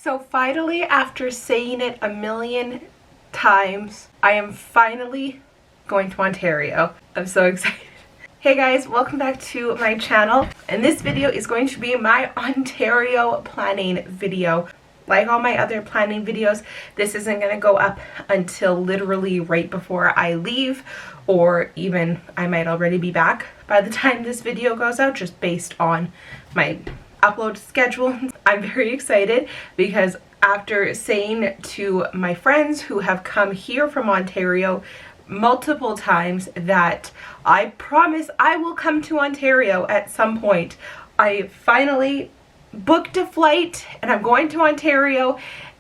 So finally, after saying it a million times, I am finally going to Ontario. I'm so excited. Hey guys, welcome back to my channel, and this video is going to be my Ontario planning video. Like all my other planning videos, this isn't going to go up until literally right before I leave, or even I might already be back by the time this video goes out, just based on my upload schedule. I'm very excited because after saying to my friends who have come here from Ontario multiple times that I promise I will come to Ontario at some point, I finally booked a flight and I'm going to Ontario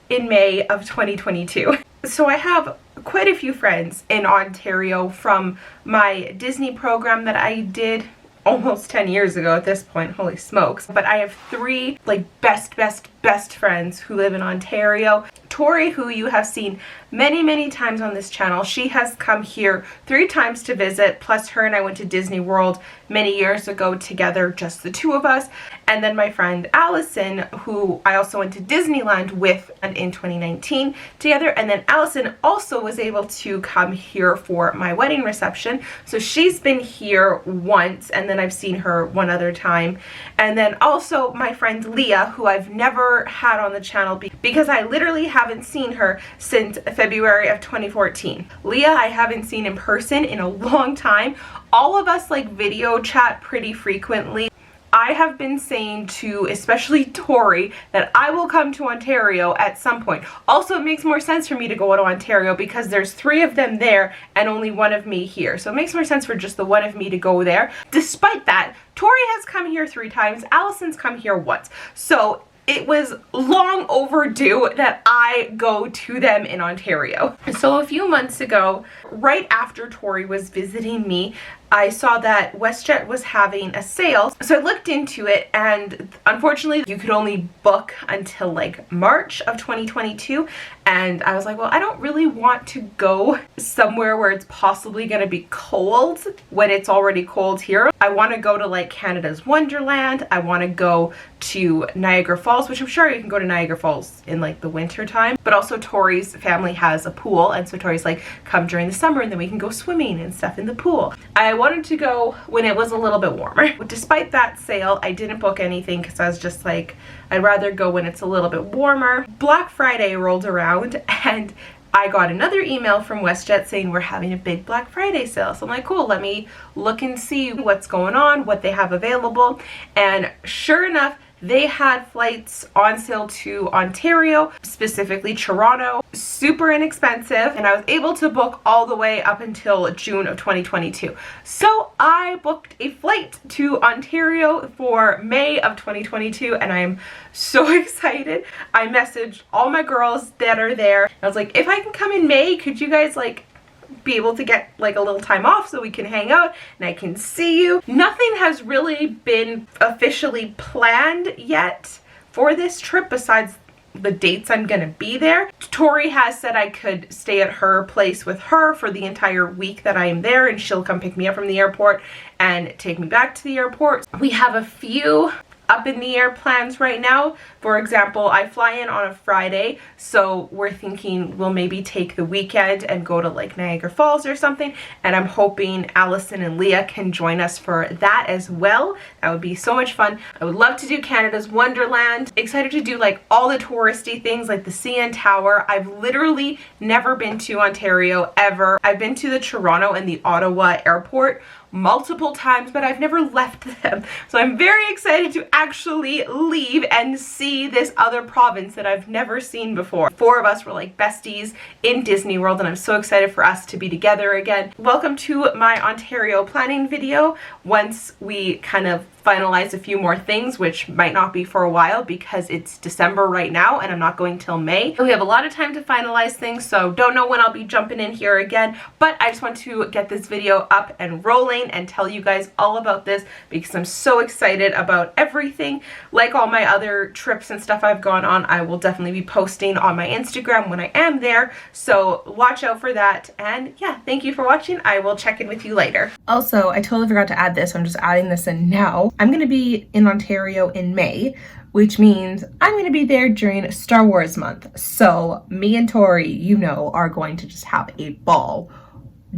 in May of 2022. So I have quite a few friends in Ontario from my Disney program that I did almost 10 years ago at this point, holy smokes. But I have three like best friends who live in Ontario. Tori, who you have seen many times on this channel, she has come here 3 times to visit, plus her and I went to Disney World many years ago together, just the two of us. And then my friend Allison, who I also went to Disneyland with in 2019 together. And then Allison also was able to come here for my wedding reception. So she's been here once, and then I've seen her one other time. And then also my friend Leah, who I've never had on the channel because I literally haven't seen her since February of 2014. Leah I haven't seen in person in a long time. All of us like video chat pretty frequently. I have been saying to especially Tori that I will come to Ontario at some point. Also, it makes more sense for me to go to Ontario because there's 3 of them there and only 1 of me here. So it makes more sense for just the 1 of me to go there. Despite that, Tori has come here 3 times. Allison's come here once. So it was long overdue that I go to them in Ontario. So a few months ago, right after Tori was visiting me, I saw that WestJet was having a sale. So I looked into it, and unfortunately you could only book until like March of 2022. And I was like, well, I don't really want to go somewhere where it's possibly going to be cold when it's already cold here. I want to go to like Canada's Wonderland. I want to go to Niagara Falls, which I'm sure you can go to Niagara Falls in like the winter time. But also Tori's family has a pool, and so Tori's like, come during the summer and then we can go swimming and stuff in the pool. I wanted to go when it was a little bit warmer. Despite that sale, I didn't book anything because I was just like, I'd rather go when it's a little bit warmer. Black Friday rolled around and I got another email from WestJet saying we're having a big Black Friday sale. So I'm like, cool, let me look and see what's going on, what they have available. And sure enough, they had flights on sale to Ontario, specifically Toronto, super inexpensive, and I was able to book all the way up until June of 2022. So I booked a flight to Ontario for May of 2022, and I'm so excited. I messaged all my girls that are there. I was like, if I can come in May, could you guys like be able to get like a little time off so we can hang out and I can see you. Nothing has really been officially planned yet for this trip besides the dates I'm gonna be there. Tori has said I could stay at her place with her for the entire week that I am there, and she'll come pick me up from the airport and take me back to the airport. We have a few up in the air plans right now. For example, I fly in on a Friday, so we're thinking we'll maybe take the weekend and go to like Niagara Falls or something, and I'm hoping Allison and Leah can join us for that as well. That would be so much fun. I would love to do Canada's Wonderland. Excited to do like all the touristy things like the CN Tower. I've literally never been to Ontario ever. I've been to the Toronto and the Ottawa airport multiple times, but I've never left them. So I'm very excited to actually leave and see this other province that I've never seen before. 4 of us were like besties in Disney World, and I'm so excited for us to be together again. Welcome to my Ontario planning video. Once we kind of finalize a few more things, which might not be for a while because it's December right now and I'm not going till May. We have a lot of time to finalize things, so don't know when I'll be jumping in here again, but I just want to get this video up and rolling and tell you guys all about this because I'm so excited about everything. Like all my other trips and stuff I've gone on, I will definitely be posting on my Instagram when I am there, so watch out for that. And yeah, thank you for watching. I will check in with you later. Also, I totally forgot to add this, so I'm just adding this in now. I'm going to be in Ontario in May, which means I'm going to be there during Star Wars month. So me and Tori, you know, are going to just have a ball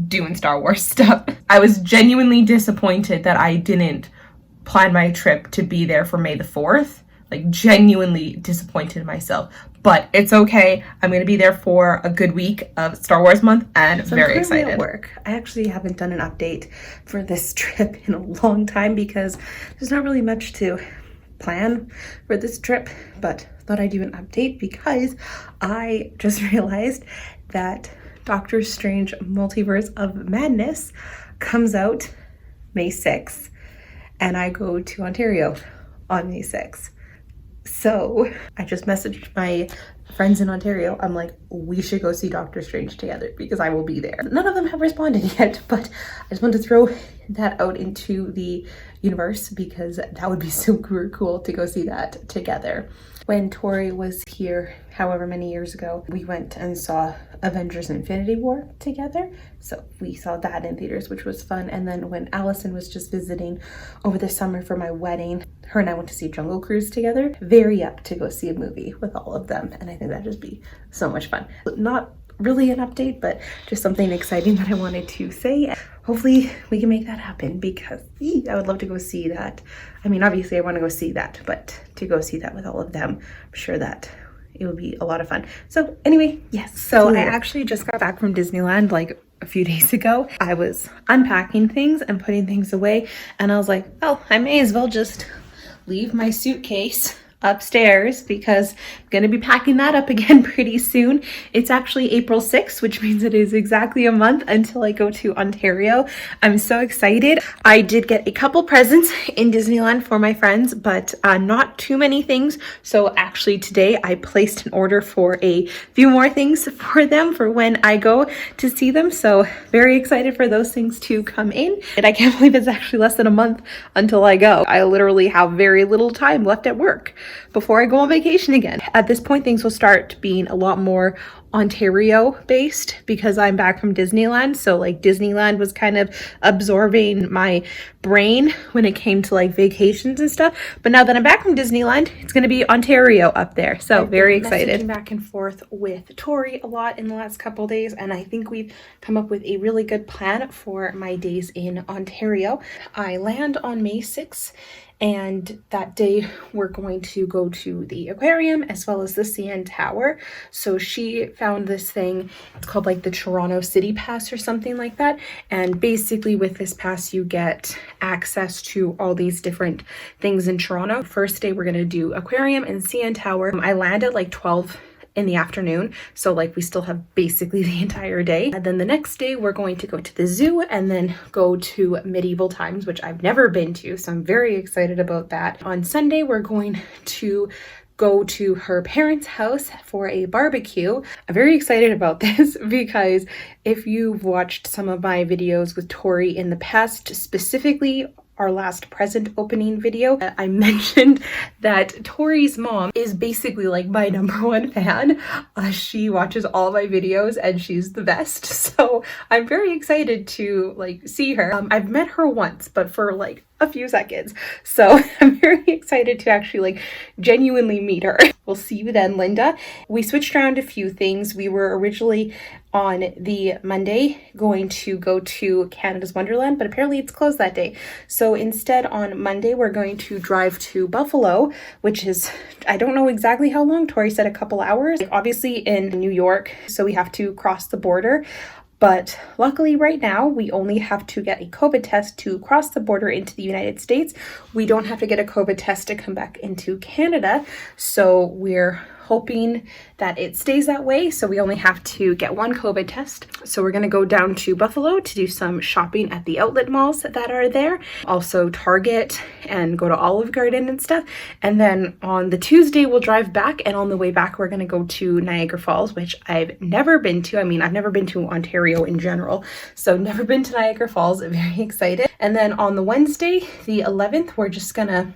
doing Star Wars stuff. I was genuinely disappointed that I didn't plan my trip to be there for May the 4th. Like, genuinely disappointed in myself. But it's okay. I'm going to be there for a good week of Star Wars month, and so very excited. At work. I actually haven't done an update for this trip in a long time because there's not really much to plan for this trip, but thought I'd do an update because I just realized that Doctor Strange Multiverse of Madness comes out May 6th, and I go to Ontario on May 6th. So I just messaged my friends in Ontario. I'm like, we should go see Doctor Strange together because I will be there. None of them have responded yet, but I just want to throw that out into the universe because that would be super cool to go see that together. When Tori was here, however many years ago, we went and saw Avengers Infinity War together. So we saw that in theaters, which was fun. And then when Allison was just visiting over the summer for my wedding, her and I went to see Jungle Cruise together. Very up to go see a movie with all of them. And I think that'd just be so much fun. Not really an update, but just something exciting that I wanted to say. Hopefully we can make that happen because I would love to go see that. I mean, obviously I want to go see that, but to go see that with all of them, I'm sure that it would be a lot of fun. So anyway, yes. So I actually just got back from Disneyland like a few days ago. I was unpacking things and putting things away, and I was like, oh, I may as well just leave my suitcase upstairs because I'm going to be packing that up again pretty soon. It's actually April 6th, which means it is exactly a month until I go to Ontario. I'm so excited. I did get a couple presents in Disneyland for my friends, but not too many things. So actually today I placed an order for a few more things for them for when I go to see them. So very excited for those things to come in. And I can't believe it's actually less than a month until I go. I literally have very little time left at work before I go on vacation again. At this point, things will start being a lot more Ontario based because I'm back from Disneyland. So like Disneyland was kind of absorbing my brain when it came to like vacations and stuff. But now that I'm back from Disneyland, it's going to be Ontario up there. So very excited. Back and forth with Tori a lot in the last couple of days, and I think we've come up with a really good plan for my days in Ontario. I land on May 6th. And that day we're going to go to the aquarium as well as the CN Tower. So she found this thing, it's called like the Toronto City Pass or something like that. And basically with this pass, you get access to all these different things in Toronto. First day, we're going to do aquarium and CN Tower. I land at like 12 in the afternoon, so like we still have basically the entire day. And then the next day we're going to go to the zoo and then go to medieval times, which I've never been to, so I'm very excited about that. On Sunday we're going to go to her parents' house for a barbecue. I'm very excited about this because if you've watched some of my videos with Tori in the past, specifically our last present opening video, I mentioned that Tori's mom is basically like my #1 fan. She watches all my videos and she's the best. So I'm very excited to like see her. I've met her once, but for like a few seconds. So I'm very excited to actually like genuinely meet her. We'll see you then, Linda. We switched around a few things. We were originally on the Monday going to go to Canada's Wonderland, but apparently it's closed that day. So instead on Monday, we're going to drive to Buffalo, which is, I don't know exactly how long. Tori said a couple hours, obviously in New York. So we have to cross the border. But luckily right now, we only have to get a COVID test to cross the border into the United States. We don't have to get a COVID test to come back into Canada. So we're hoping that it stays that way. So we only have to get one COVID test. So we're gonna go down to Buffalo to do some shopping at the outlet malls that are there. Also Target and go to Olive Garden and stuff. And then on the Tuesday, we'll drive back. And on the way back, we're gonna go to Niagara Falls, which I've never been to. I mean, I've never been to Ontario in general. So never been to Niagara Falls, I'm very excited. And then on the Wednesday, the 11th, we're just gonna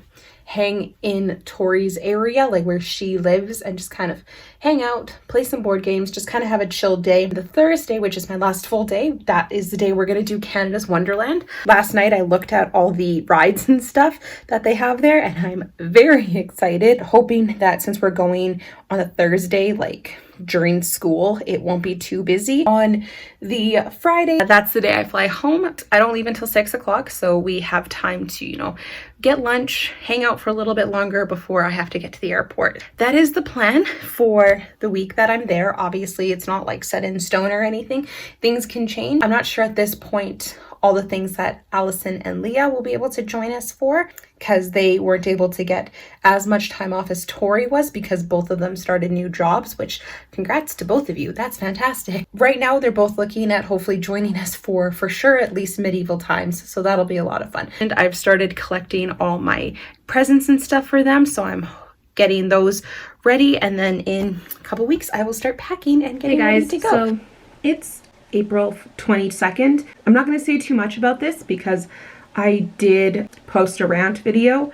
hang in Tori's area, like where she lives, and just kind of hang out, play some board games, just kind of have a chill day. The Thursday, which is my last full day, that is the day we're going to do Canada's Wonderland. Last night I looked at all the rides and stuff that they have there, and I'm very excited, hoping that since we're going on a Thursday, like during school, it won't be too busy. On the Friday, that's the day I fly home. I don't leave until 6 o'clock, so we have time to, you know, get lunch, hang out for a little bit longer before I have to get to the airport. That is the plan for the week that I'm there. Obviously, it's not like set in stone or anything. Things can change. I'm not sure at this point all the things that Allison and Leah will be able to join us for, because they weren't able to get as much time off as Tori was because both of them started new jobs, which congrats to both of you. That's fantastic. Right now, they're both looking at hopefully joining us for sure, at least medieval times. So that'll be a lot of fun. And I've started collecting all my presents and stuff for them. So I'm getting those ready. And then in a couple weeks, I will start packing and getting ready to go. So it's April 22nd. I'm not going to say too much about this because I did post a rant video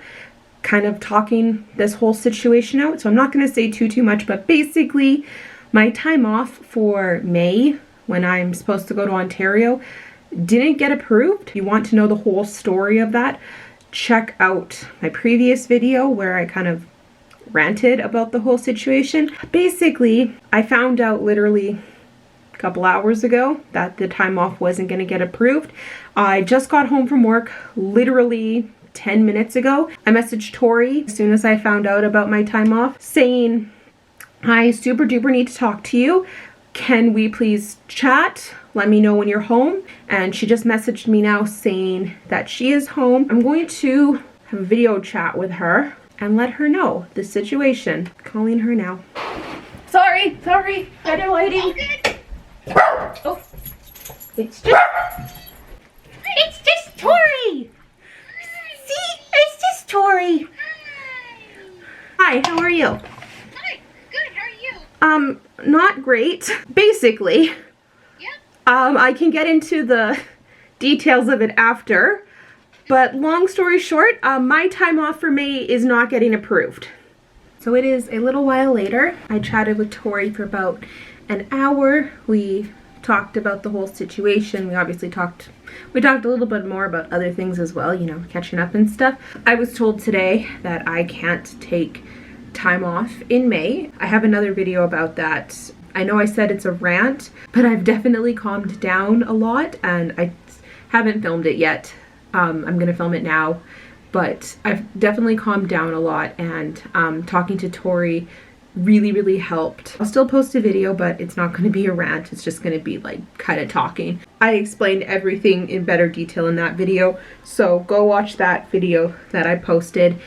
kind of talking this whole situation out. So I'm not going to say too much, but basically my time off for May, when I'm supposed to go to Ontario, didn't get approved. If you want to know the whole story of that, check out my previous video where I kind of ranted about the whole situation. Basically, I found out literally couple hours ago that the time off wasn't going to get approved. I just got home from work literally 10 minutes ago. I messaged Tori as soon as I found out about my time off saying, I super duper need to talk to you. Can we please chat? Let me know when you're home. And she just messaged me now saying that she is home. I'm going to have a video chat with her and let her know the situation. Calling her now. Sorry, I know waiting. Oh, it's just Tori. See, it's just Tori. Hi, how are you? Hi, good. How are you? Not great. Basically, Yep. I can get into the details of it after, but long story short, my time off for May is not getting approved. So it is a little while later. I chatted with Tori for about an hour. We talked about the whole situation. We obviously talked a little bit more about other things as well, you know, catching up and stuff. I was told today that I can't take time off in May. I have another video about that. I know I said it's a rant, but I've definitely calmed down a lot, and I haven't filmed it yet. I'm gonna film it now, but I've definitely calmed down a lot, and talking to Tori really helped. I'll still post a video, but it's not going to be a rant. It's just going to be like kind of talking. I explained everything in better detail in that video, so go watch that video that I posted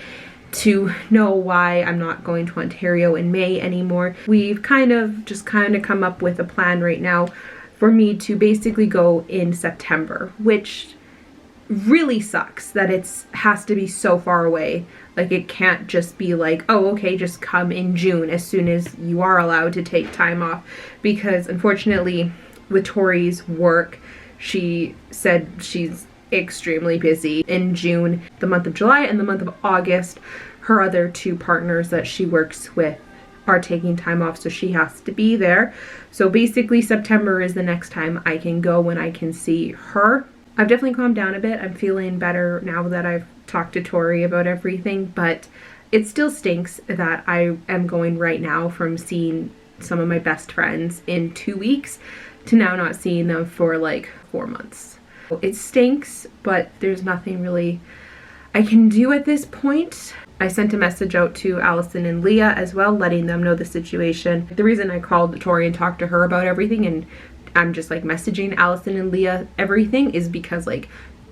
to know why I'm not going to Ontario in May anymore. We've kind of come up with a plan right now for me to basically go in September, which really sucks that it has to be so far away. Like, it can't just be like, oh, okay, just come in June as soon as you are allowed to take time off. Because unfortunately, with Tori's work, she said she's extremely busy in June, the month of July, and the month of August. Her other two partners that she works with are taking time off, so she has to be there. So basically, September is the next time I can go when I can see her. I've definitely calmed down a bit. I'm feeling better now that I've talked to Tori about everything, but it still stinks that I am going right now from seeing some of my best friends in 2 weeks to now not seeing them for like 4 months. It stinks, but there's nothing really I can do at this point. I sent a message out to Allison and Leah as well, letting them know the situation. The reason I called Tori and talked to her about everything, and I'm just like messaging Allison and Leah everything, is because like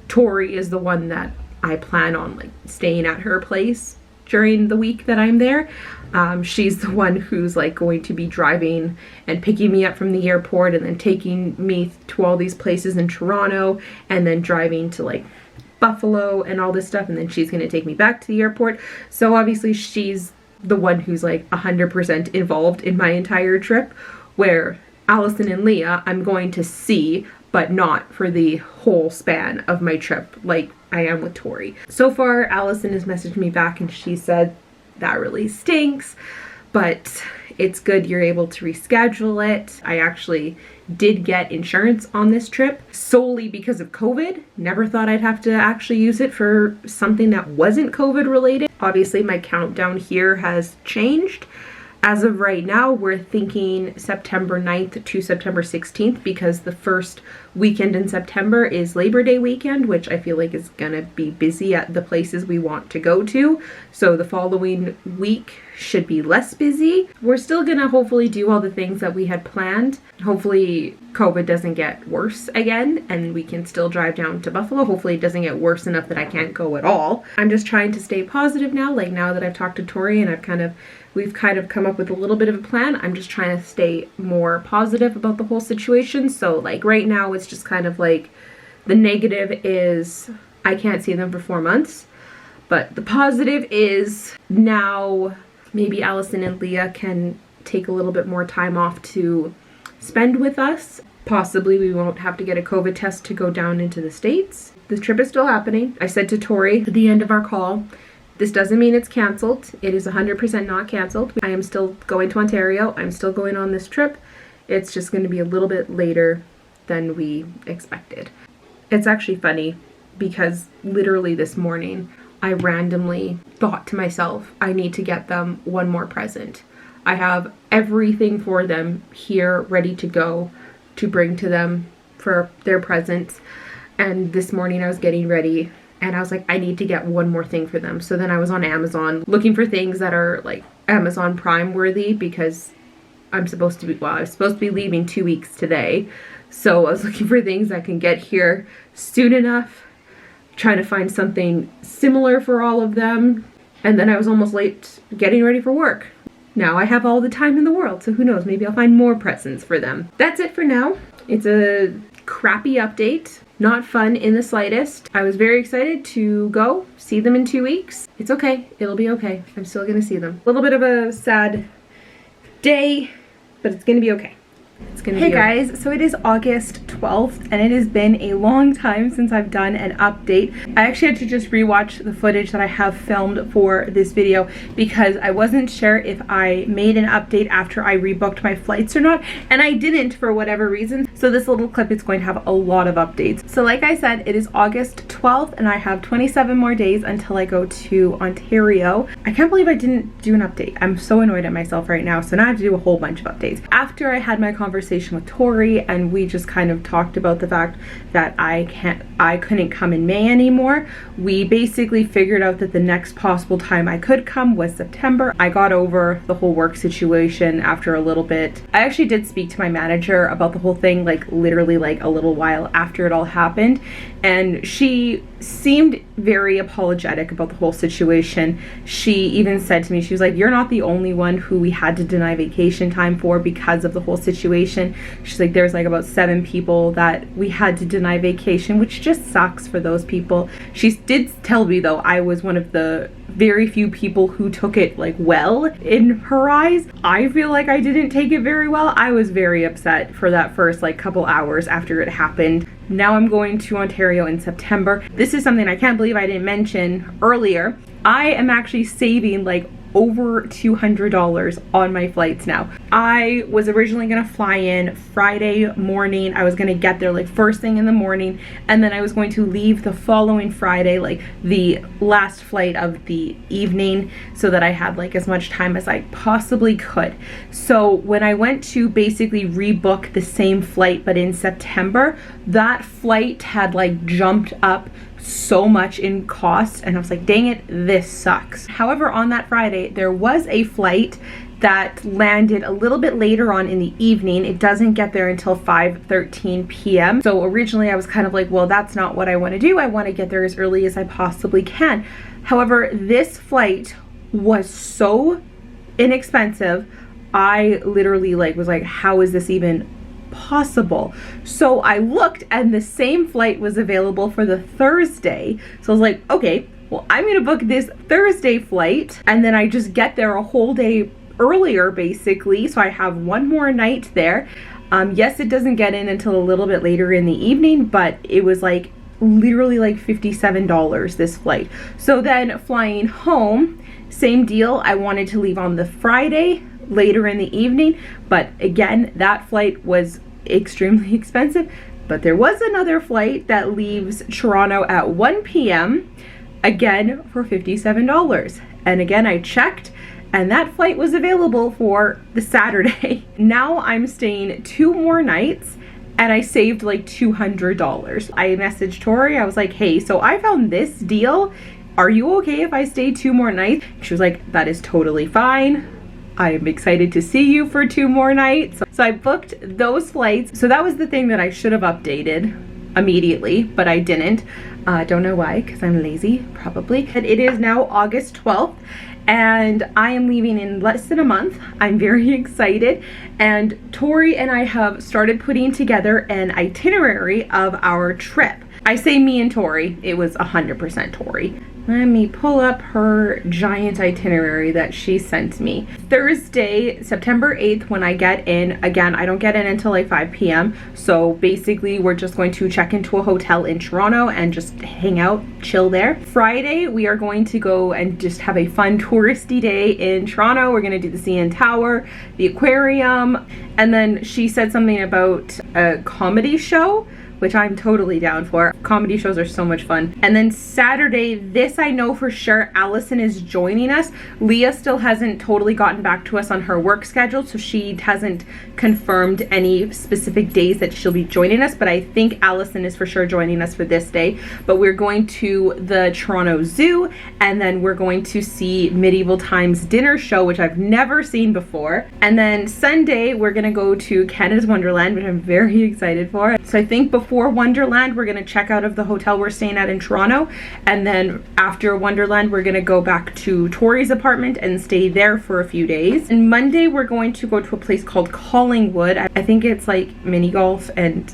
Tori is the one that I plan on like staying at her place during the week that I'm there. She's the one who's like going to be driving and picking me up from the airport and then taking me to all these places in Toronto and then driving to like Buffalo and all this stuff, and then she's going to take me back to the airport. So obviously she's the one who's like 100% involved in my entire trip, where Allison and Leah I'm going to see, but not for the whole span of my trip like I am with Tori. So far, Allison has messaged me back and she said that really stinks, but it's good you're able to reschedule it. I actually did get insurance on this trip solely because of COVID. Never thought I'd have to actually use it for something that wasn't COVID related. Obviously, my countdown here has changed. As of right now, we're thinking September 9th to September 16th because the first weekend in September is Labor Day weekend, which I feel like is gonna be busy at the places we want to go to. So the following week should be less busy. We're still gonna hopefully do all the things that we had planned. Hopefully COVID doesn't get worse again and we can still drive down to Buffalo. Hopefully it doesn't get worse enough that I can't go at all. I'm just trying to stay positive now, like now that I've talked to Tori and we've kind of come up with a little bit of a plan. I'm just trying to stay more positive about the whole situation. So like right now it's just kind of like the negative is I can't see them for 4 months, but the positive is now maybe Allison and Leah can take a little bit more time off to spend with us. Possibly we won't have to get a COVID test to go down into the States. The trip is still happening. I said to Tori at the end of our call, this doesn't mean it's canceled. It is 100% not canceled. I am still going to Ontario. I'm still going on this trip. It's just going to be a little bit later than we expected. It's actually funny because literally this morning I randomly thought to myself, I need to get them one more present. I have everything for them here ready to go to bring to them for their presents. And this morning I was getting ready and I was like, I need to get one more thing for them. So then I was on Amazon looking for things that are like Amazon Prime worthy because I was supposed to be leaving 2 weeks today. So I was looking for things that can get here soon enough, trying to find something similar for all of them. And then I was almost late getting ready for work. Now I have all the time in the world, so who knows, maybe I'll find more presents for them. That's it for now. It's a crappy update. Not fun in the slightest. I was very excited to go see them in 2 weeks. It's okay. It'll be okay. I'm still gonna see them. A little bit of a sad day, but it's gonna be okay. It's gonna be okay. Hey guys, so it is August 12th and it has been a long time since I've done an update. I actually had to just rewatch the footage that I have filmed for this video because I wasn't sure if I made an update after I rebooked my flights or not, and I didn't for whatever reason. So this little clip is going to have a lot of updates. So like I said, it is August 12th and I have 27 more days until I go to Ontario. I can't believe I didn't do an update. I'm so annoyed at myself right now, so now I have to do a whole bunch of updates. After I had my conversation with Tori and we just kind of talked about the fact that I couldn't come in May anymore, we basically figured out that the next possible time I could come was September. I got over the whole work situation after a little bit. I actually did speak to my manager about the whole thing, like literally like a little while after it all happened, and she seemed very apologetic about the whole situation. She even said to me, she was like, you're not the only one who we had to deny vacation time for because of the whole situation. She's like, there's like about 7 people that we had to deny vacation, which just sucks for those people. She did tell me though, I was one of the very few people who took it like well in her eyes. I feel like I didn't take it very well. I was very upset for that first like couple hours after it happened. Now I'm going to Ontario in September. This is something I can't believe I didn't mention earlier. I am actually saving like over $200 on my flights now. I was originally gonna fly in Friday morning. I was gonna get there like first thing in the morning, and then I was going to leave the following Friday, like the last flight of the evening, so that I had like as much time as I possibly could. So when I went to basically rebook the same flight but in September, that flight had like jumped up so much in cost, and I was like, dang it, this sucks. However, on that Friday there was a flight that landed a little bit later on in the evening. It doesn't get there until 5:13 p.m. So originally I was kind of like, well, that's not what I want to do. I want to get there as early as I possibly can. However, this flight was so inexpensive. I literally like was like, how is this even possible? So I looked and the same flight was available for the Thursday. So I was like, okay, well, I'm gonna book this Thursday flight and then I just get there a whole day earlier basically, so I have one more night there. Yes, it doesn't get in until a little bit later in the evening, but it was like literally like $57 this flight. So then flying home, same deal. I wanted to leave on the Friday later in the evening, but again, that flight was extremely expensive. But there was another flight that leaves Toronto at 1 p.m. again for $57. And again, I checked and that flight was available for the Saturday. Now I'm staying 2 more nights and I saved like $200. I messaged Tori, I was like, hey, so I found this deal. Are you okay if I stay 2 more nights? She was like, that is totally fine. I am excited to see you for 2 more nights. So I booked those flights. So that was the thing that I should have updated immediately, but I didn't. Don't know why, because I'm lazy, probably. And it is now August 12th. And I am leaving in less than a month. I'm very excited. And Tori and I have started putting together an itinerary of our trip. I say me and Tori, it was 100% Tori. Let me pull up her giant itinerary that she sent me. Thursday, September 8th, when I get in, again, I don't get in until like 5 p.m. So basically we're just going to check into a hotel in Toronto and just hang out, chill there. Friday, we are going to go and just have a fun touristy day in Toronto. We're gonna do the CN Tower, the aquarium, and then she said something about a comedy show, which I'm totally down for. Comedy shows are so much fun. And then Saturday, this I know for sure, Allison is joining us. Leah still hasn't totally gotten back to us on her work schedule, so she hasn't confirmed any specific days that she'll be joining us, but I think Allison is for sure joining us for this day. But we're going to the Toronto Zoo, and then we're going to see Medieval Times dinner show, which I've never seen before. And then Sunday, we're gonna go to Canada's Wonderland, which I'm very excited for. So I think before Wonderland, we're gonna check out of the hotel we're staying at in Toronto, and then after Wonderland, we're gonna go back to Tori's apartment and stay there for a few days. And Monday, we're going to go to a place called Collingwood. I think it's like mini golf and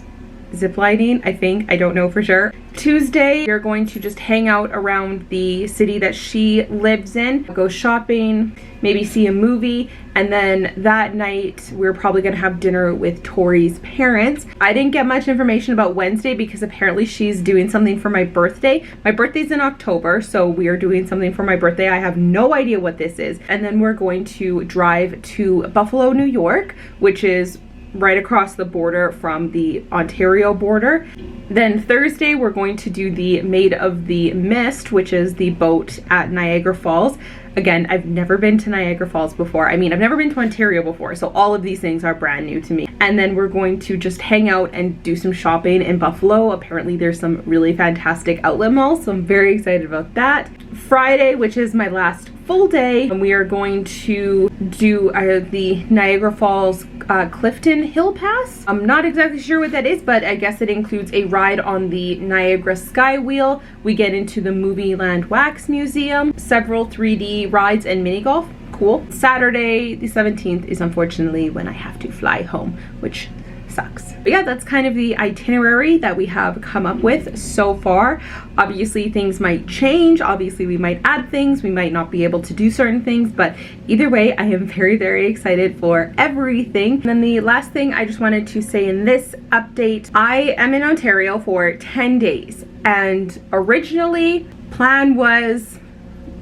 zip lining, I don't know for sure. Tuesday, we're going to just hang out around the city that she lives in, go shopping, maybe see a movie, and then that night we're probably gonna have dinner with Tori's parents. I didn't get much information about Wednesday because apparently she's doing something for my birthday. My birthday's in October, so we are doing something for my birthday. I have no idea what this is. And then we're going to drive to Buffalo, New York, which is right across the border from the Ontario border. Then Thursday, we're going to do the Maid of the Mist, which is the boat at Niagara Falls. Again, I've never been to Niagara Falls before. I mean, I've never been to Ontario before, so all of these things are brand new to me. And then we're going to just hang out and do some shopping in Buffalo. Apparently there's some really fantastic outlet malls, so I'm very excited about that. Friday, which is my last full day, and we are going to do the Niagara Falls Clifton Hill Pass. I'm not exactly sure what that is, but I guess it includes a ride on the Niagara Sky Wheel. We get into the Movieland Wax Museum, several 3D rides and mini golf. Cool. Saturday the 17th is unfortunately when I have to fly home, which sucks. But yeah, that's kind of the itinerary that we have come up with so far. Obviously things might change, obviously we might add things, we might not be able to do certain things, but either way I am very, very excited for everything. And then the last thing I just wanted to say in this update, I am in Ontario for 10 days, and originally plan was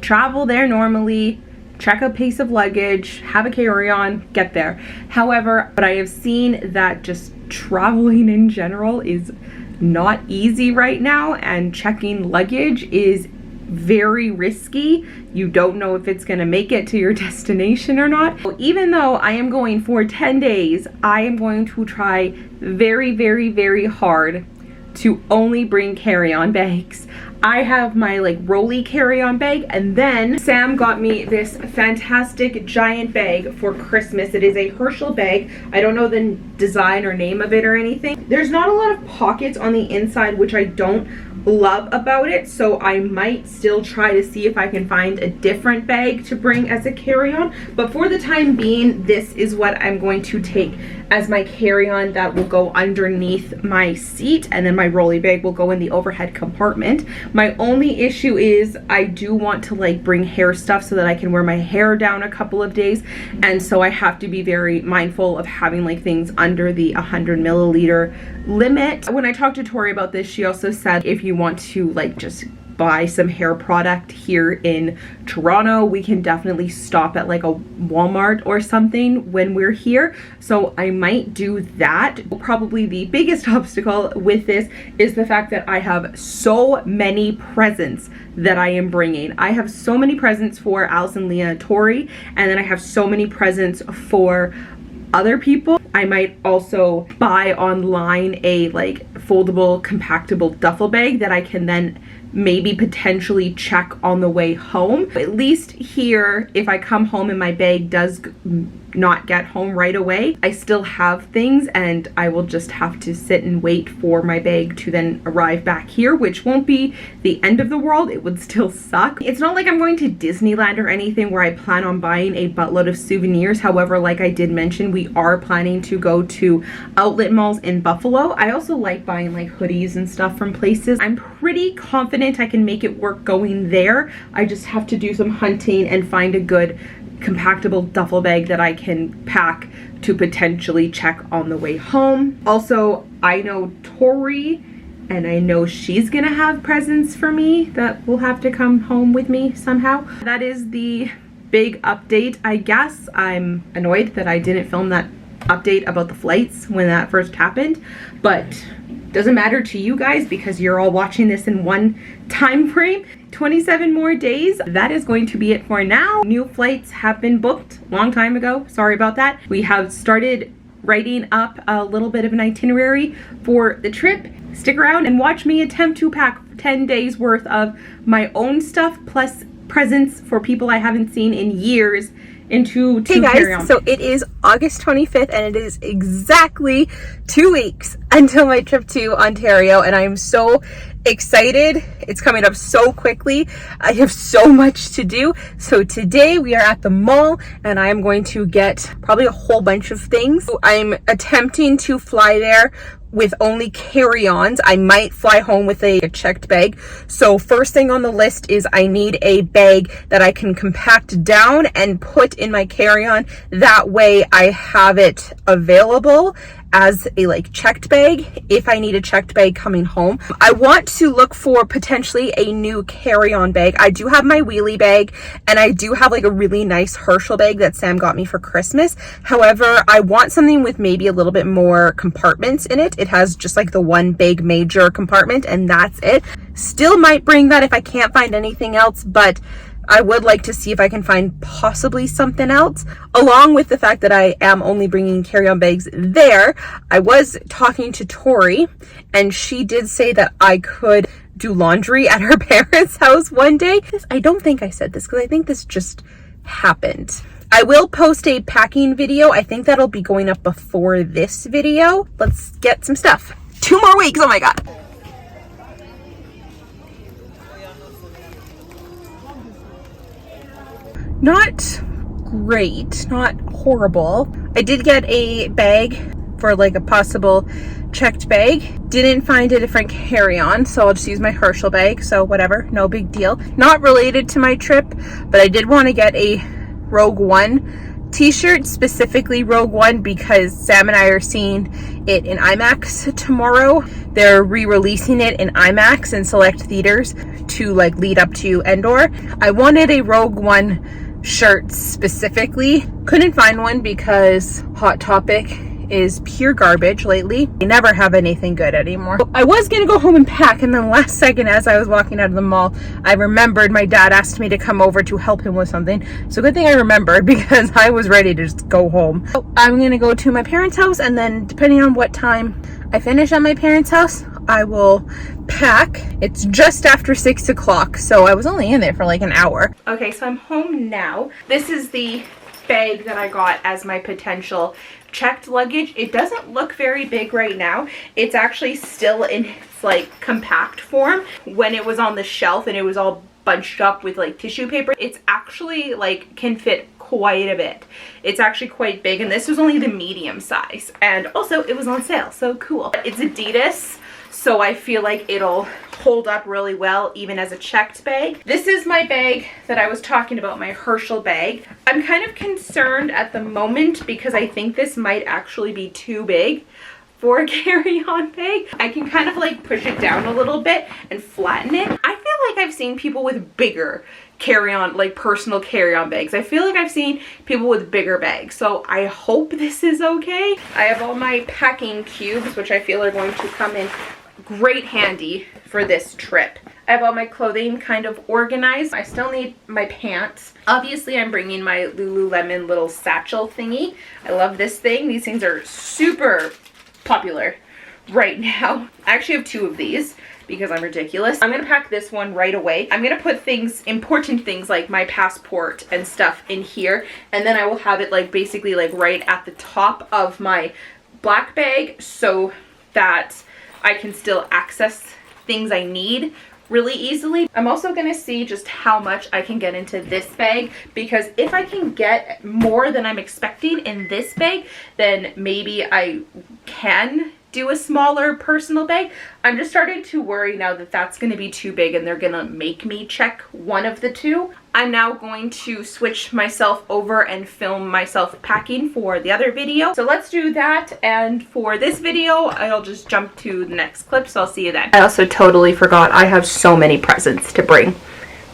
travel there normally, check a piece of luggage, have a carry-on, get there. However, but I have seen that just traveling in general is not easy right now, and checking luggage is very risky. You don't know if it's gonna make it to your destination or not. So even though I am going for 10 days, I am going to try very, very, very hard to only bring carry-on bags. I have my like rolly carry-on bag, and then Sam got me this fantastic giant bag for Christmas. It is a Herschel bag. I don't know the design or name of it or anything. There's not a lot of pockets on the inside, which I don't love about it, so I might still try to see if I can find a different bag to bring as a carry-on, but for the time being, this is what I'm going to take as my carry-on that will go underneath my seat, and then my rolly bag will go in the overhead compartment. My only issue is I do want to like bring hair stuff so that I can wear my hair down a couple of days, and so I have to be very mindful of having like things under the 100 milliliter limit. When I talked to Tori about this, she also said if you want to like just buy some hair product here in Toronto, we can definitely stop at like a Walmart or something when we're here, so I might do that. Probably the biggest obstacle with this is the fact that I have so many presents that I am bringing. I have so many presents for Allison, Leah, and Tori, and then I have so many presents for other people. I might also buy online a like foldable compactable duffel bag that I can then maybe potentially check on the way home. At least here, if I come home and my bag does not get home right away, I still have things and I will just have to sit and wait for my bag to then arrive back here, which won't be the end of the world. It would still suck. It's not like I'm going to Disneyland or anything where I plan on buying a buttload of souvenirs. However, like I did mention, we are planning to go to outlet malls in Buffalo. I also like buying like hoodies and stuff from places. I'm pretty confident I can make it work going there. I just have to do some hunting and find a good compactable duffel bag that I can pack to potentially check on the way home. Also, I know Tori, and I know she's gonna have presents for me that will have to come home with me somehow. That is the big update, I guess. I'm annoyed that I didn't film that update about the flights when that first happened, but doesn't matter to you guys because you're all watching this in one time frame. 27 more days. That is going to be it for now. New flights have been booked a long time ago. Sorry about that. We have started writing up a little bit of an itinerary for the trip. Stick around and watch me attempt to pack 10 days worth of my own stuff plus presents for people I haven't seen in years into two carry-on. Hey guys, so it is August 25th and it is exactly 2 weeks until my trip to Ontario, and I am so excited. It's coming up so quickly. I have so much to do. So today we are at the mall and I am going to get probably a whole bunch of things. So I'm attempting to fly there with only carry-ons. I might fly home with a checked bag. So first thing on the list is I need a bag that I can compact down and put in my carry-on. That way I have it available as a like checked bag if I need a checked bag coming home. I want to look for potentially a new carry-on bag. I do have my wheelie bag and I do have like a really nice Herschel bag that Sam got me for Christmas. However, I want something with maybe a little bit more compartments in it. It has just like the one big major compartment and that's it. Still might bring that if I can't find anything else, but I would like to see if I can find possibly something else. Along with the fact that I am only bringing carry-on bags there, I was talking to Tori and she did say that I could do laundry at her parents' house one day. I don't think I said this because I think this just happened. I will post a packing video. I think that'll be going up before this video. Let's get some stuff. 2 more weeks, oh my God. Not great, not horrible. I did get a bag for like a possible checked bag. Didn't find a different carry-on, so I'll just use my Herschel bag, so whatever, no big deal. Not related to my trip, but I did want to get a Rogue One t-shirt, specifically Rogue One, because Sam and I are seeing it in IMAX tomorrow. They're re-releasing it in IMAX in select theaters to like lead up to Endor. I wanted a Rogue One shirt specifically. Couldn't find one because Hot Topic is pure garbage lately. They never have anything good anymore. I was gonna go home and pack, and then last second as I was walking out of the mall, I remembered my dad asked me to come over to help him with something. So good thing I remembered because I was ready to just go home. So I'm gonna go to my parents' house, and then depending on what time I finish at my parents' house, I will pack. It's just after 6 o'clock, so I was only in there for like an hour. Okay, so I'm home now. This is the bag that I got as my potential checked luggage. It doesn't look very big right now. It's actually still in its like compact form. When it was on the shelf and it was all bunched up with like tissue paper, it's actually like can fit quite a bit. It's actually quite big, and this was only the medium size, and also it was on sale, so cool. It's JodeyS, so I feel like it'll hold up really well even as a checked bag. This is my bag that I was talking about, my Herschel bag. I'm kind of concerned at the moment because I think this might actually be too big for a carry-on bag. I can kind of like push it down a little bit and flatten it. I feel like I've seen people with bigger carry-on, like personal carry-on bags. I feel like I've seen people with bigger bags, so I hope this is okay. I have all my packing cubes, which I feel are going to come in great handy for this trip. I have all my clothing kind of organized. I still need my pants. Obviously, I'm bringing my Lululemon little satchel thingy. I love this thing. These things are super popular right now. I actually have 2 of these because I'm ridiculous. I'm gonna pack this one right away. I'm gonna put things, important things like my passport and stuff in here, and then I will have it like basically like right at the top of my black bag so that I can still access things I need really easily. I'm also gonna see just how much I can get into this bag, because if I can get more than I'm expecting in this bag, then maybe I can do a smaller personal bag. I'm just starting to worry now that that's going to be too big and they're going to make me check one of the 2. I'm now going to switch myself over and film myself packing for the other video. So let's do that, and for this video I'll just jump to the next clip, so I'll see you then. I also totally forgot I have so many presents to bring.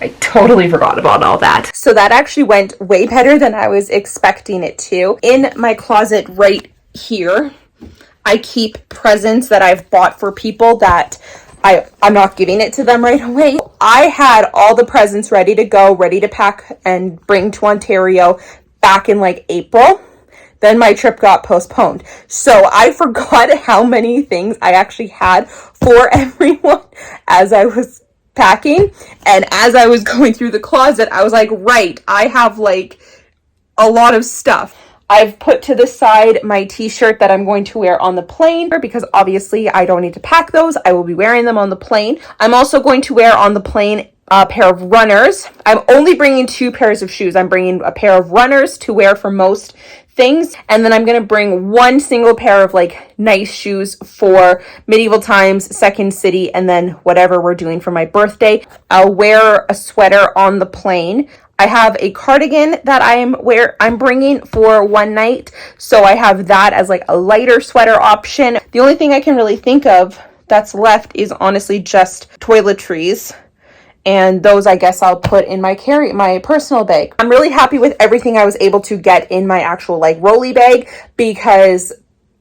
I totally forgot about all that. So that actually went way better than I was expecting it to. In my closet right here, I keep presents that I've bought for people that I'm not giving it to them right away. I had all the presents ready to go, ready to pack and bring to Ontario back in like April. Then my trip got postponed. So I forgot how many things I actually had for everyone as I was packing. And as I was going through the closet, I was like, right, I have like a lot of stuff. I've put to the side my t-shirt that I'm going to wear on the plane, because obviously I don't need to pack those. I will be wearing them on the plane. I'm also going to wear on the plane a pair of runners. I'm only bringing 2 pairs of shoes. I'm bringing a pair of runners to wear for most things, and then I'm going to bring 1 single pair of like nice shoes for medieval times, Second City, and then whatever we're doing for my birthday. I'll wear a sweater on the plane. I have a cardigan that I'm bringing for one night, so I have that as like a lighter sweater option. The only thing I can really think of that's left is honestly just toiletries, and those I guess I'll put in my personal bag. I'm really happy with everything I was able to get in my actual like rolly bag, because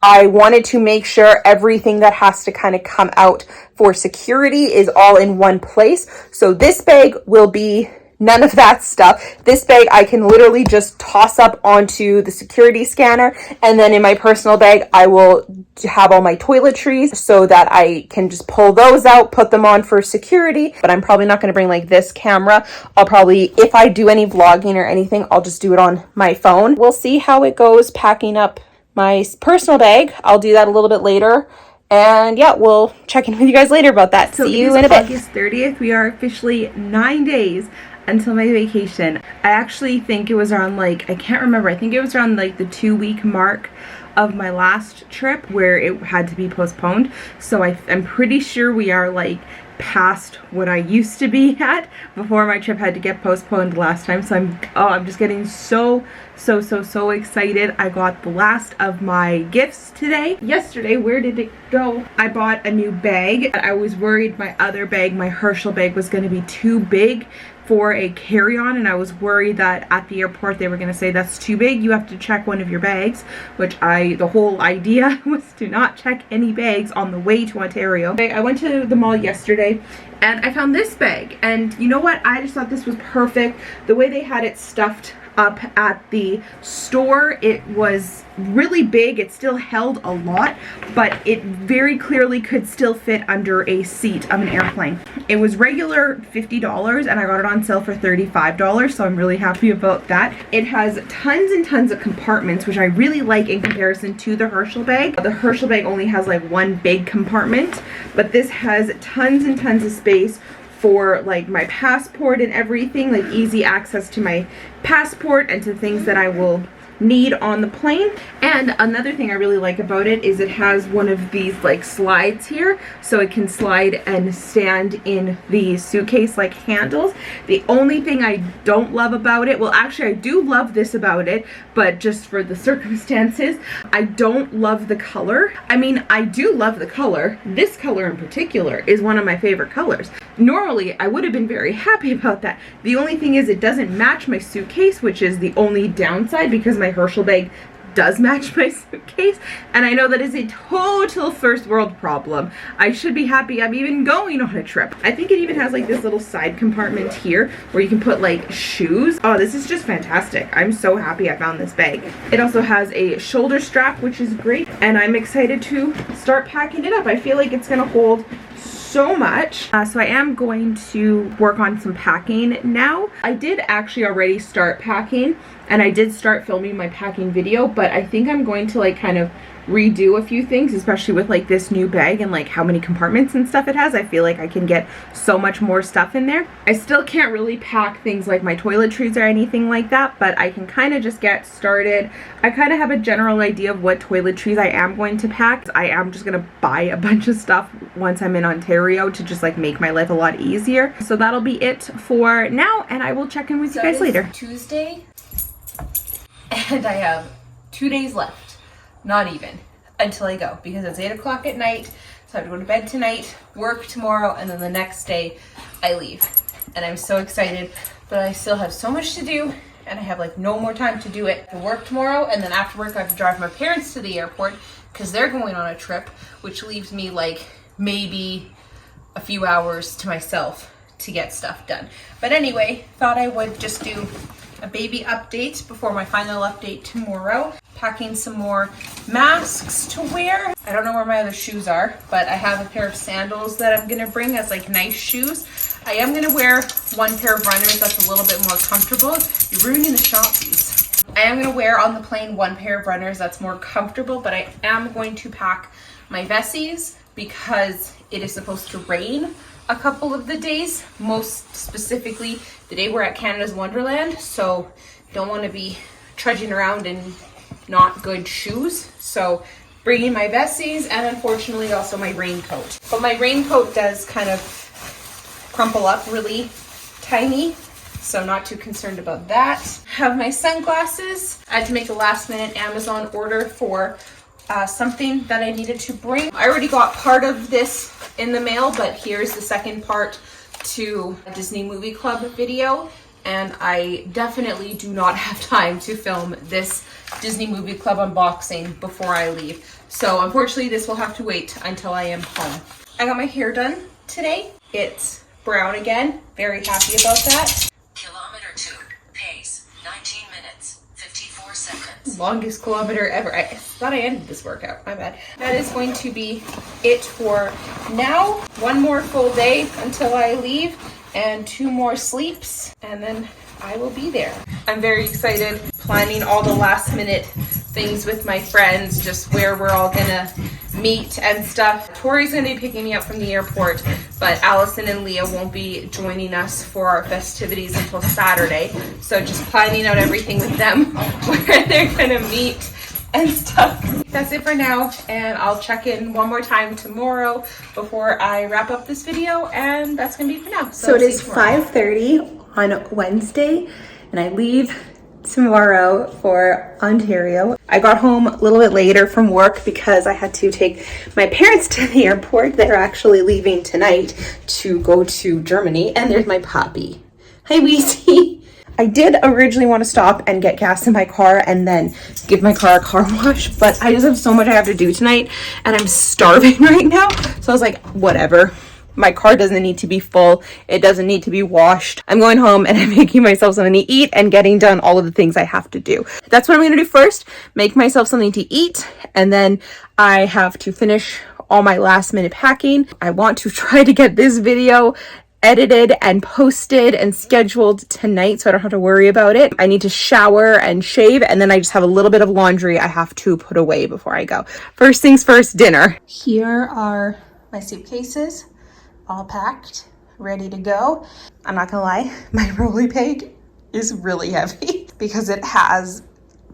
I wanted to make sure everything that has to kind of come out for security is all in one place. So this bag will be none of that stuff. This bag I can literally just toss up onto the security scanner, and then in my personal bag I will have all my toiletries so that I can just pull those out, put them on for security. But I'm probably not going to bring like this camera. I'll probably, if I do any vlogging or anything, I'll just do it on my phone. We'll see how it goes packing up my personal bag. I'll do that a little bit later. And yeah, we'll check in with you guys later about that. So see you in a bit. August 30th. We are officially 9 days until my vacation. I actually think it was around like, I can't remember, I think it was around like the 2-week mark of my last trip where it had to be postponed. So I'm pretty sure we are like past what I used to be at before my trip had to get postponed last time. So I'm just getting so excited. I got the last of my gifts today. Yesterday, where did it go? I bought a new bag. I was worried my other bag, my Herschel bag, was going to be too big for a carry-on, and I was worried that at the airport they were going to say that's too big, you have to check one of your bags, which the whole idea was to not check any bags on the way to Ontario. I went to the mall yesterday and I found this bag, and you know what, I just thought this was perfect. The way they had it stuffed up at the store, it was really big. It still held a lot, but it very clearly could still fit under a seat of an airplane. It was regular $50 and I got it on sale for $35, so I'm really happy about that. It has tons and tons of compartments, which I really like in comparison to the Herschel bag. The Herschel bag only has like one big compartment, but this has tons and tons of space for like my passport and everything, like easy access to my passport and to things that I will need on the plane. And another thing I really like about it is it has one of these like slides here, so it can slide and stand in the suitcase like handles. The only thing I don't love about it, well actually I do love this about it, but just for the circumstances, I don't love the color. I mean, I do love the color. This color in particular is one of my favorite colors. Normally I would have been very happy about that. The only thing is it doesn't match my suitcase, which is the only downside because my Herschel bag does match my suitcase, and I know that is a total first world problem. I should be happy I'm even going on a trip. I think it even has like this little side compartment here where you can put like shoes. Oh, this is just fantastic. I'm so happy I found this bag. It also has a shoulder strap, which is great, and I'm excited to start packing it up. I feel like it's gonna hold so much. So I am going to work on some packing now. I did actually already start packing, and I did start filming my packing video, but I think I'm going to like kind of redo a few things, especially with like this new bag and like how many compartments and stuff it has. I feel like I can get so much more stuff in there. I still can't really pack things like my toiletries or anything like that, but I can kind of just get started. I kind of have a general idea of what toiletries I am going to pack. I am just gonna buy a bunch of stuff once I'm in Ontario to just like make my life a lot easier. So that'll be it for now, and I will check in with you guys later. Tuesday, and I have 2 days left, not even, until I go, because it's 8 o'clock at night, so I have to go to bed tonight, work tomorrow, and then the next day I leave. And I'm so excited, but I still have so much to do, and I have like no more time to do it. I work tomorrow, and then after work I have to drive my parents to the airport because they're going on a trip, which leaves me like maybe a few hours to myself to get stuff done. But anyway, thought I would just do a baby update before my final update tomorrow. Packing some more masks to wear. I don't know where my other shoes are, but I have a pair of sandals that I'm gonna bring as like nice shoes. I am gonna wear one pair of runners that's a little bit more comfortable. You're ruining the shop piece. I am gonna wear on the plane one pair of runners that's more comfortable, but I am going to pack my Vessies because it is supposed to rain a couple of the days, most specifically the day we're at Canada's Wonderland, so don't want to be trudging around in not good shoes. So bringing my Vessies, and unfortunately also my raincoat. But my raincoat does kind of crumple up really tiny, so not too concerned about that. Have my sunglasses. I had to make a last minute Amazon order for something that I needed to bring. I already got part of this in the mail, but here's the second part to a Disney Movie Club video, and I definitely do not have time to film this Disney Movie Club unboxing before I leave. So unfortunately this will have to wait until I am home. I got my hair done today. It's brown again. Very happy about that. Kilometer 2, pace, 19 minutes, 54 seconds. Longest kilometer ever. I thought I ended this workout, my bad. That is going to be it for now. One more full day until I leave, and 2 more sleeps, and then I will be there. I'm very excited, planning all the last minute things with my friends, just where we're all gonna meet and stuff. Tori's gonna be picking me up from the airport, but Allison and Leah won't be joining us for our festivities until Saturday. So just planning out everything with them, where they're gonna meet and stuff. That's it for now, and I'll check in one more time tomorrow before I wrap up this video, and that's gonna be it for now. So it is 5:30 on Wednesday, and I leave tomorrow for Ontario. I got home a little bit later from work because I had to take my parents to the airport. They're actually leaving tonight to go to Germany, and there's my puppy. Hi, Weezy. I did originally want to stop and get gas in my car and then give my car a car wash, but I just have so much I have to do tonight and I'm starving right now. So I was like, whatever. My car doesn't need to be full. It doesn't need to be washed. I'm going home and I'm making myself something to eat and getting done all of the things I have to do. That's what I'm going to do first. Make myself something to eat, and then I have to finish all my last minute packing. I want to try to get this video edited and posted and scheduled tonight so I don't have to worry about it. I need to shower and shave, and then I just have a little bit of laundry I have to put away before I go. First things first, dinner. Here are my suitcases, all packed, ready to go. I'm not gonna lie, my rolly bag is really heavy because it has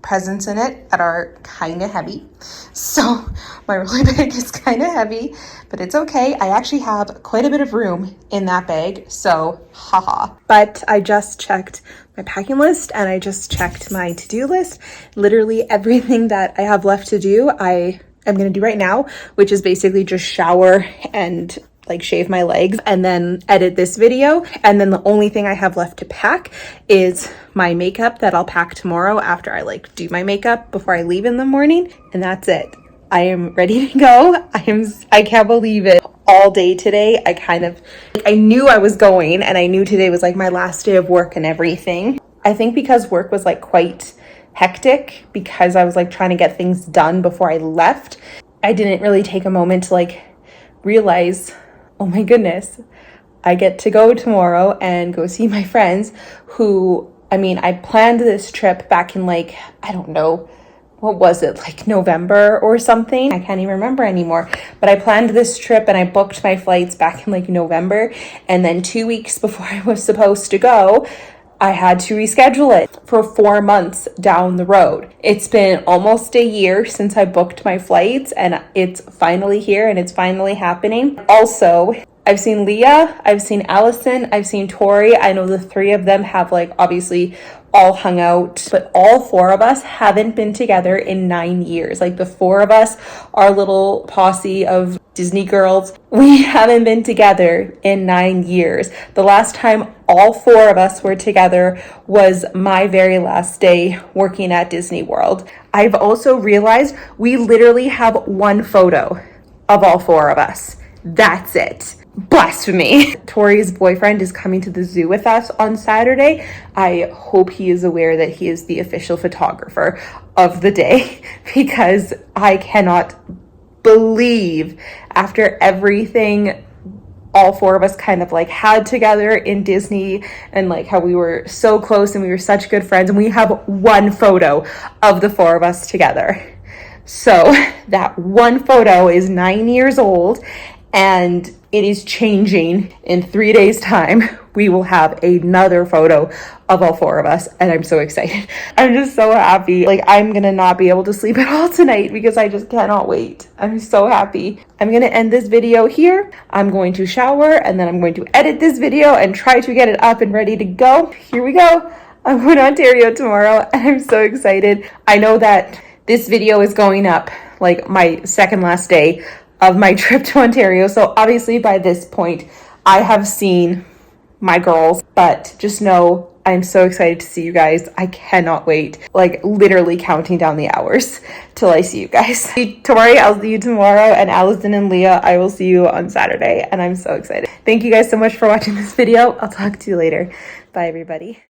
presents in it that are kind of heavy. So my roller bag is kind of heavy, but it's okay. I actually have quite a bit of room in that bag, so haha. But I just checked my packing list and I just checked my to-do list. Literally everything that I have left to do, I am gonna do right now, which is basically just shower and like shave my legs and then edit this video. And then the only thing I have left to pack is my makeup that I'll pack tomorrow after I like do my makeup before I leave in the morning. And that's it. I am ready to go. I can't believe it. All day today, I knew I was going and I knew today was like my last day of work and everything. I think because work was like quite hectic because I was like trying to get things done before I left, I didn't really take a moment to like realize, oh my goodness, I get to go tomorrow and go see my friends who, I mean, I planned this trip back in like, I don't know, what was it, like November or something? I can't even remember anymore. But I planned this trip and I booked my flights back in like November. And then 2 weeks before I was supposed to go, I had to reschedule it for 4 months down the road. It's been almost a year since I booked my flights and it's finally here and it's finally happening. Also, I've seen Leah, I've seen Allison, I've seen Tori. I know the three of them have like obviously all hung out, but all four of us haven't been together in 9 years. Like the four of us, our little posse of Disney girls, we haven't been together in 9 years. The last time all four of us were together was my very last day working at Disney World. I've also realized we literally have one photo of all four of us. That's it. Blasphemy. Tori's boyfriend is coming to the zoo with us on Saturday. I hope he is aware that he is the official photographer of the day because I cannot believe after everything all four of us kind of like had together in Disney and like how we were so close and we were such good friends and we have one photo of the four of us together. So that one photo is 9 years old and it is changing. In 3 days time we will have another photo of all four of us and I'm so excited. I'm just so happy. Like I'm gonna not be able to sleep at all tonight because I just cannot wait. I'm so happy. I'm gonna end this video here. I'm going to shower and then I'm going to edit this video and try to get it up and ready to go. Here we go. I'm going to Ontario tomorrow and I'm so excited. I know that this video is going up like my second last day of my trip to Ontario. So obviously by this point, I have seen my girls, but just know I'm so excited to see you guys. I cannot wait. Like literally counting down the hours till I see you guys. Tori, I'll see you tomorrow, and Allison and Leah, I will see you on Saturday, and I'm so excited. Thank you guys so much for watching this video. I'll talk to you later. Bye everybody.